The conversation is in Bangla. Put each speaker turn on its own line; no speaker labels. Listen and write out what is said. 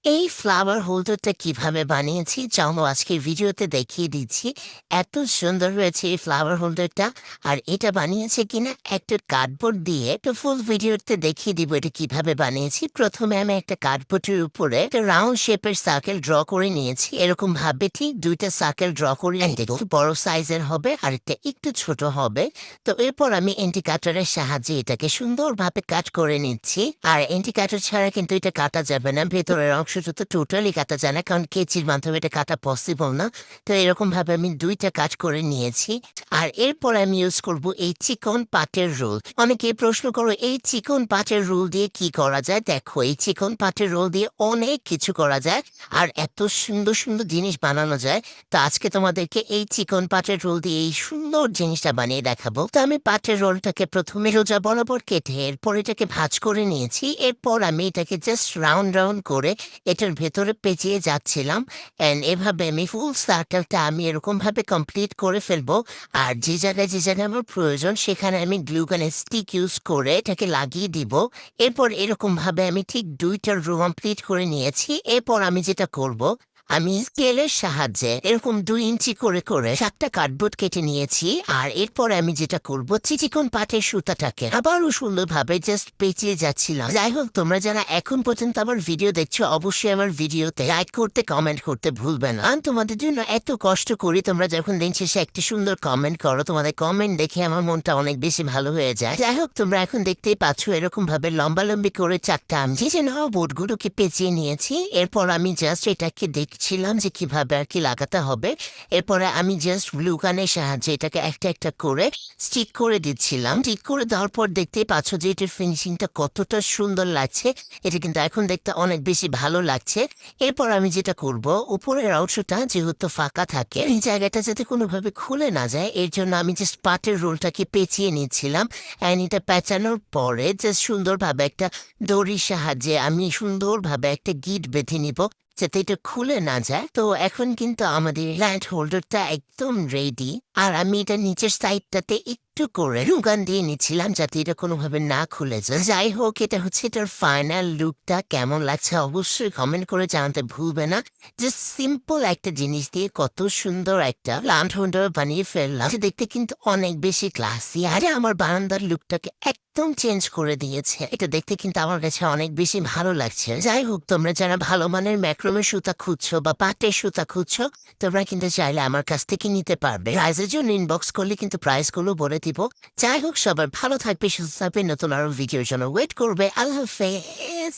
এই ফ্লাওয়ার হোল্ডারটা কিভাবে বানিয়েছি চলো আজকে ভিডিওতে দেখিয়ে দিচ্ছি। এত সুন্দর হয়েছে এই ফ্লাওয়ার হোল্ডারটা। আর এটা বানিয়েছে কিনা একটা কার্ডবোর্ড দিয়ে, তো ফুল ভিডিওতে দেখিয়ে দিব এটা কিভাবে বানিয়েছি। প্রথমে আমি একটা কার্ডবোর্ডের উপরে একটা রাউন্ড শেপের সার্কেল ড্র করে নিয়েছি। এরকম ভাবে ঠিক দুইটা সার্কেল ড্র করে একটু বড় সাইজের হবে আর একটা একটু ছোট হবে। তো এরপর আমি ইন্ডিকেটরের সাহায্যে এটাকে সুন্দরভাবে কাট করে নিচ্ছি। আর ইন্ডিকেটর ছাড়া কিন্তু এটা কাটা যাবে না, ভেতরের অংশটা তো টোটালি কাটা যায় না, কারণ কেচির মাধ্যমে এটা কাটা পসিবল না। তো এরকম ভাবে আমি দুইটা কাট করে নিয়েছি। আর এরপর আমি ইউজ করব এই চিকন পাটের রোল। অনেকে প্রশ্ন করো এই চিকন পাটের রোল দিয়ে কি করা যায়। দেখো, এই চিকন পাটের রোল দিয়ে অনেক কিছু করা যায় আর এত সুন্দর সুন্দর জিনিস বানানো যায়। তো আজকে তোমাদেরকে এই চিকন পাটের রোল দিয়ে এই সুন্দর জিনিসটা বানিয়ে দেখাবো। তো আমি পাটের রোলটাকে প্রথমে রোজা বরাবর কেটে এরপর এটাকে ভাঁজ করে নিয়েছি। এরপর আমি এটাকে জাস্ট রাউন্ড রাউন্ড করে এটার ভেতরে পেঁচিয়ে যাচ্ছিলাম। অ্যান্ড এভাবে আমি ফুল সার্কেলটা আমি এরকমভাবে কমপ্লিট করে ফেলবো। আর যে জায়গায় আমার প্রয়োজন সেখানে আমি গ্লুগানের স্টিক ইউজ করে এটাকে লাগিয়ে দিব। এরপর এরকমভাবে আমি ঠিক দুইটা রো কমপ্লিট করে নিয়েছি। এরপর আমি যেটা করব, আমি স্কেলের সাহায্যে এরকম 2 ইঞ্চি করে করে 7টা কার্ডবোর্ড কেটে নিয়েছি। আর এরপর আমি যেটা করব, চিকন পাটের সুতাটাকে আবারও সুন্দরভাবে জাস্ট পেঁচিয়ে যাচ্ছিলাম। যাই হোক, তোমরা যারা এখন পর্যন্ত আমার ভিডিও দেখছো অবশ্যই আমার ভিডিওতে লাইক করতে কমেন্ট করতে ভুলবে না। আমি তোমাদের জন্য এত কষ্ট করি, তোমরা যখন দিন শেষে একটি সুন্দর কমেন্ট করো, তোমাদের কমেন্ট দেখে আমার মনটা অনেক বেশি ভালো হয়ে যায়। যাই হোক, তোমরা এখন দেখতেই পাচ্ছ এরকম ভাবে লম্বালম্বি করে 4টা আমি যে নেওয়া বোর্ডগুলোকে পেঁচিয়ে নিয়েছি। এরপর আমি জাস্ট এটাকে দেখছিলাম যে কিভাবে আর কি লাগাতে হবে। এরপরে আমি জাস্ট গ্লু গানের সাহায্যে এটাকে একটা একটা করে স্টিক করে দিচ্ছিলাম। স্টিক করে দেওয়ার পর দেখতেই পাচ্ছ যে এটার ফিনিশিংটা কতটা সুন্দর লাগছে। এটা কিন্তু এখন দেখতে অনেক বেশি ভালো লাগছে। এরপর আমি যেটা করব, উপরের অংশটা যেহেতু ফাঁকা থাকে, এই জায়গাটা যাতে কোনোভাবে খুলে না যায় এর জন্য আমি জাস্ট পাটের রোলটাকে পেঁচিয়ে নিচ্ছিলাম। অ্যান্ড এটা পেঁচানোর পরে জাস্ট সুন্দরভাবে একটা দড়ির সাহায্যে আমি সুন্দরভাবে একটা গিট বেঁধে নিব যাতে এটা খুলে না যায়। তো এখন কিন্তু আমাদের ল্যান্ড হোল্ডারটা একদম রেডি। আর আমি এটা নিচের সাইডটাতে একটু করে রুগান দিয়ে নিচ্ছিলাম যাতে এটা কোনোভাবে না খুলে যায়। যাই হোক, এটা হচ্ছে এটার ফাইনাল লুকটা। কেমন লাগছে অবশ্যই কমেন্ট করে জানাতে ভুলবে না। জাস্ট সিম্পল একটা জিনিস দিয়ে কত সুন্দর একটা ল্যান্ড হোল্ডার বানিয়ে ফেললাম। এটা দেখতে কিন্তু অনেক বেশি ক্লাসি। আরে আমার বারান্দার লুকটাকে একদম চেঞ্জ করে দিয়েছে। এটা দেখতে কিন্তু আমার কাছে অনেক বেশি ভালো লাগছে। যাই হোক, তোমরা যারা ভালো মানের ম্যাক্রোমের সুতা খুঁজছো বা পাটের সুতা খুঁজছো, তোমরা কিন্তু চাইলে আমার কাছ থেকে নিতে পারবে। প্রাইজের জন্য ইনবক্স করলে কিন্তু প্রাইসগুলো বলে দিব। যাই হোক, সবার ভালো থাকবে, সুস্থ থাকবে। নতুন আরো ভিডিওর জন্য ওয়েট করবে। আল্লাহ হাফেজ।